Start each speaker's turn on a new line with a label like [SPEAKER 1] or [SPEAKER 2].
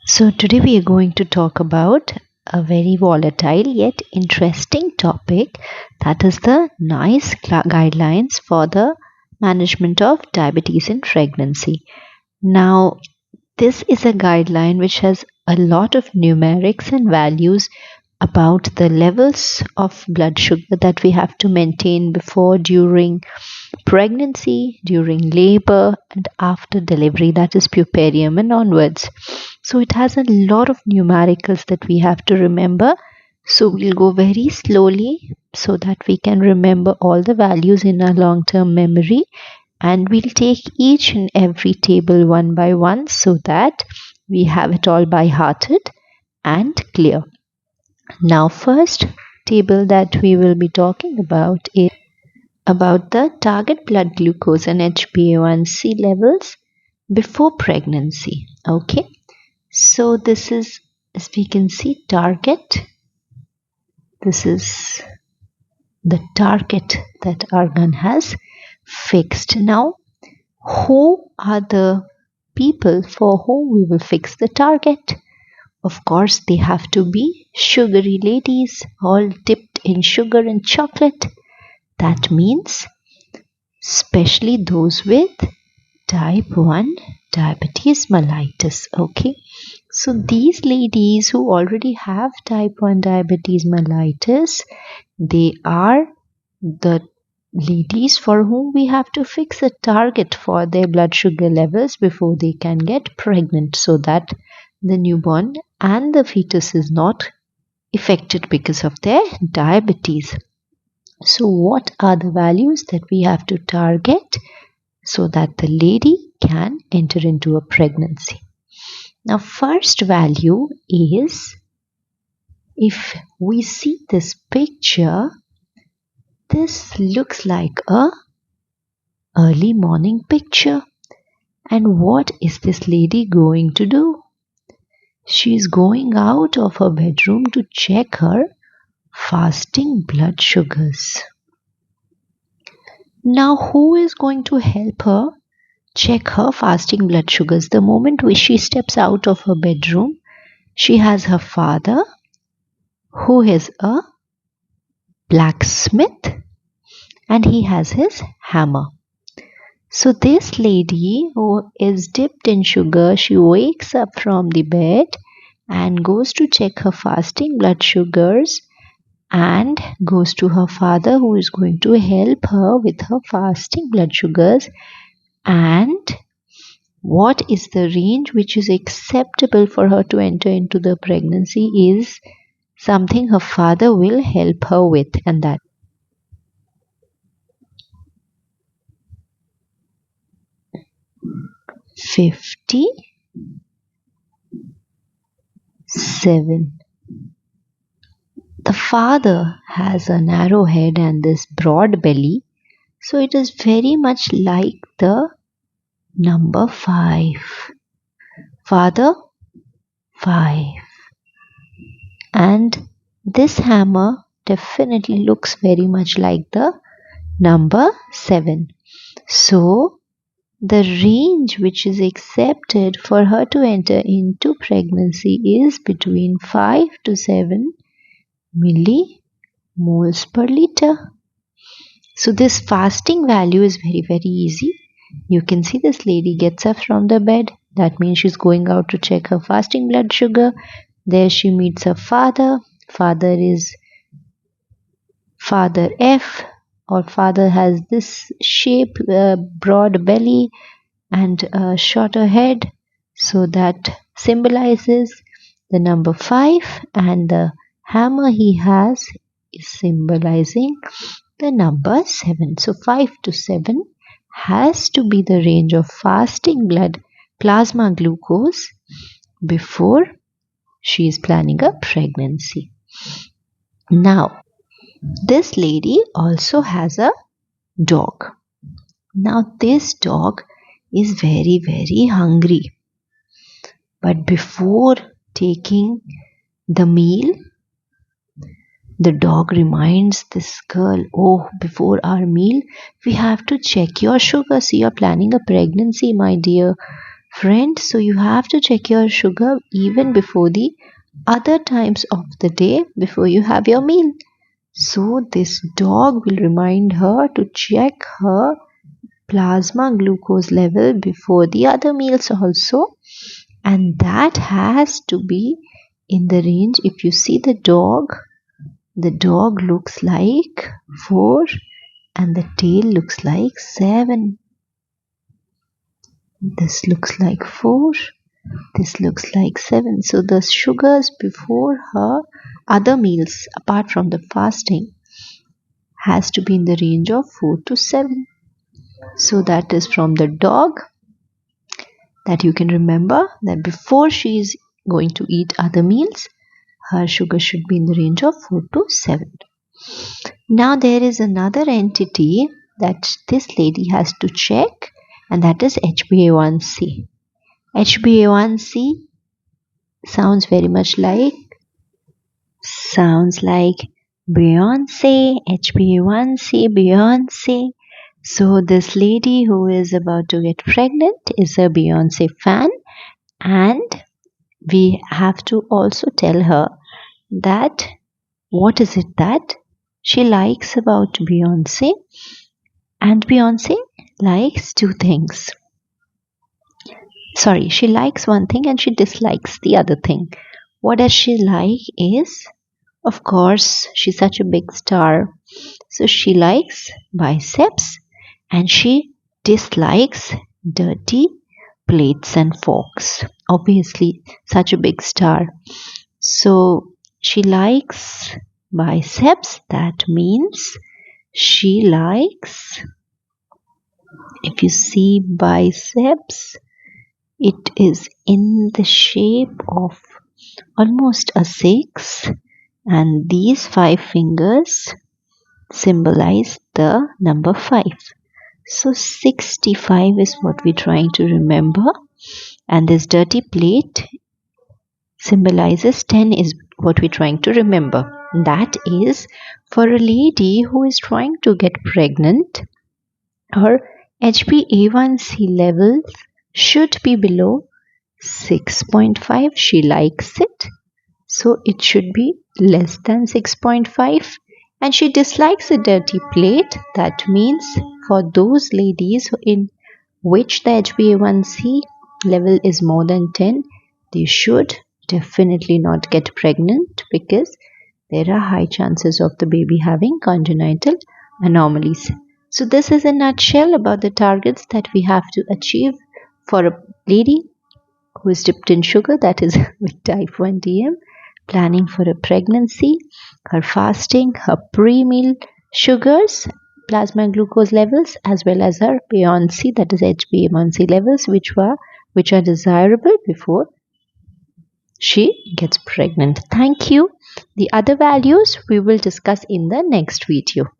[SPEAKER 1] So, today we are going to talk about a very volatile yet interesting topic, that is the NICE guidelines for the management of diabetes in pregnancy. Now, this is a guideline which has a lot of numerics and values about the levels of blood sugar that we have to maintain before, during pregnancy, during labor, and after delivery, that is puerperium and onwards. So it has a lot of numericals that we have to remember. So we'll go very slowly so that we can remember all the values in our long term memory, and we'll take each and every table one by one so that we have it all by hearted and clear. Now, first table that we will be talking about is about the target blood glucose and HbA1c levels before pregnancy. Okay, so this is, as we can see, target. This is the target that organ has fixed. Now, who are the people for whom we will fix the target? Of course, they have to be sugary ladies, all dipped in sugar and chocolate. That means especially those with type 1 diabetes mellitus. Okay, so these ladies who already have type 1 diabetes mellitus, they are the ladies for whom we have to fix a target for their blood sugar levels before they can get pregnant, so that the newborn and the fetus is not affected because of their diabetes. So what are the values that we have to target so that the lady can enter into a pregnancy? Now, first value is, if we see this picture, this looks like a early morning picture. And what is this lady going to do? She's going out of her bedroom to check her fasting blood sugars. Now, who is going to help her check her fasting blood sugars? The moment she steps out of her bedroom, she has her father, who is a blacksmith, and he has his hammer. So this lady who is dipped in sugar, she wakes up from the bed and goes to check her fasting blood sugars and goes to her father, who is going to help her with her fasting blood sugars. And what is the range which is acceptable for her to enter into the pregnancy is something her father will help her with, and that 57. The father has a narrow head and this broad belly, so it is very much like the number 5. Father 5. And this hammer definitely looks very much like the number 7. So the range which is accepted for her to enter into pregnancy is between 5 to 7 millimoles per liter. So this fasting value is very, very easy. You can see this lady gets up from the bed. That means she's going out to check her fasting blood sugar. There she meets her father. Father is Father F, or father has this shape, broad belly and a shorter head. So that symbolizes the number 5, and the hammer he has is symbolizing the number 7. So 5 to 7 has to be the range of fasting blood plasma glucose before she is planning a pregnancy. Now, this lady also has a dog. Now, this dog is very, very hungry. But before taking the meal, the dog reminds this girl, "Oh, before our meal, we have to check your sugar. So you're planning a pregnancy, my dear. Friend, so you have to check your sugar even before the other times of the day before you have your meal. So this dog will remind her to check her plasma glucose level before the other meals also, and that has to be in the range. If you see the dog looks like 4 and the tail looks like 7. This looks like 4, this looks like 7. So the sugars before her other meals apart from the fasting has to be in the range of 4 to 7. So that is from the dog, that you can remember that before she is going to eat other meals, her sugar should be in the range of 4 to 7. Now there is another entity that this lady has to check, and that is HbA1c. HbA1c sounds like Beyonce, HbA1c, Beyonce. So this lady who is about to get pregnant is a Beyonce fan, and we have to also tell her that what is it that she likes about Beyonce, and Beyonce likes two things. Sorry, she likes one thing and she dislikes the other thing. What does she like is, of course, she's such a big star, so she likes biceps and she dislikes dirty plates and forks. Obviously, such a big star. So she likes biceps, that means she likes, if you see biceps, it is in the shape of almost a 6, and these 5 fingers symbolize the number 5. So 65 is what we're trying to remember, and this dirty plate symbolizes 10 is what we're trying to remember. That is for a lady who is trying to get pregnant, her HbA1c levels should be below 6.5. She likes it, so it should be less than 6.5. And she dislikes a dirty plate. That means for those ladies in which the HbA1c level is more than 10, they should definitely not get pregnant, because there are high chances of the baby having congenital anomalies. So this is a nutshell about the targets that we have to achieve for a lady who is dipped in sugar, that is with type 1 DM, planning for a pregnancy, her fasting, her pre-meal sugars, plasma glucose levels, as well as her B1C, that is HbA1c levels, which are desirable before she gets pregnant. Thank you. The other values we will discuss in the next video.